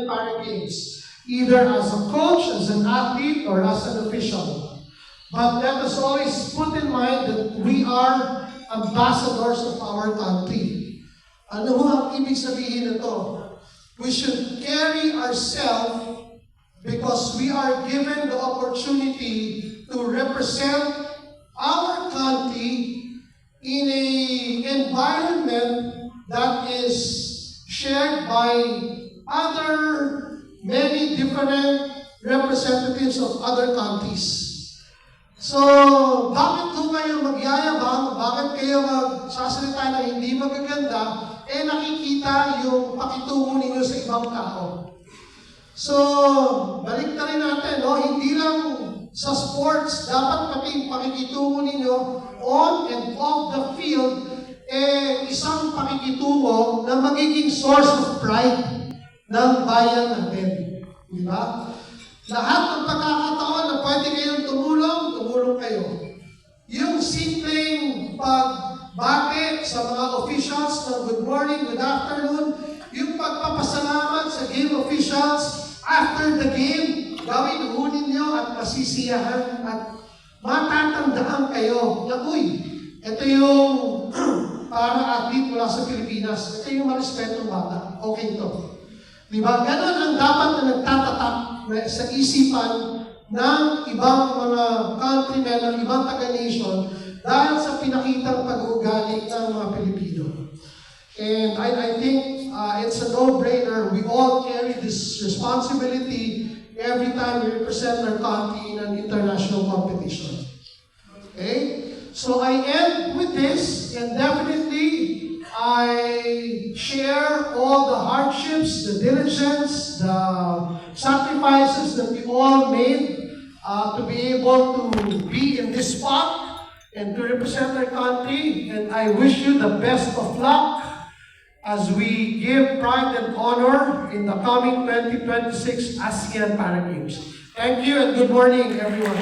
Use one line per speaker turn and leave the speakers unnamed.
Para Games, either as a coach, as an athlete, or as an official. But let us always put in mind that we are ambassadors of our country. Ano ho ang ibig sabihin nito? We should carry ourselves because we are given the opportunity to represent our country in an environment that is shared by other many different representatives of other countries. So, bakit ho kayo magyayabang? Bakit kayo magsasalita na hindi magaganda? Nakikita yung pakitungo ninyo sa ibang tao. So, balik na rin natin, no? Hindi lang sa sports, dapat pati yung pakikitungo ninyo on and off the field, isang pakikitungo na magiging source of pride ng bayan natin. Di ba? Lahat ng pagkakataon na pwede kayong tumulong kayo. Yung simpleng pagbati sa mga officials ng good morning, good afternoon, yung pagpapasalamat sa game officials after the game, gawin ho ninyo at masisiyahan at matatandaan kayo na, uy, ito yung para athlete mula sa Pilipinas, ito yung marespetong bata, okay ito. Diba? Ganon ang dapat na nagtatatak sa isipan ng ibang mga countrymen, ng ibang taga-nation dahil sa pinakitang pag-uugali ng mga Pilipino. And I think it's a no-brainer. We all carry this responsibility every time we represent our country in an international competition. Okay? So I end with this, and definitely I share all the hardships, the diligence, the sacrifices that we all made to be able to be in this spot and to represent our country. And I wish you the best of luck as we give pride and honor in the coming 2026 ASEAN Para Games. Thank you and good morning, everyone.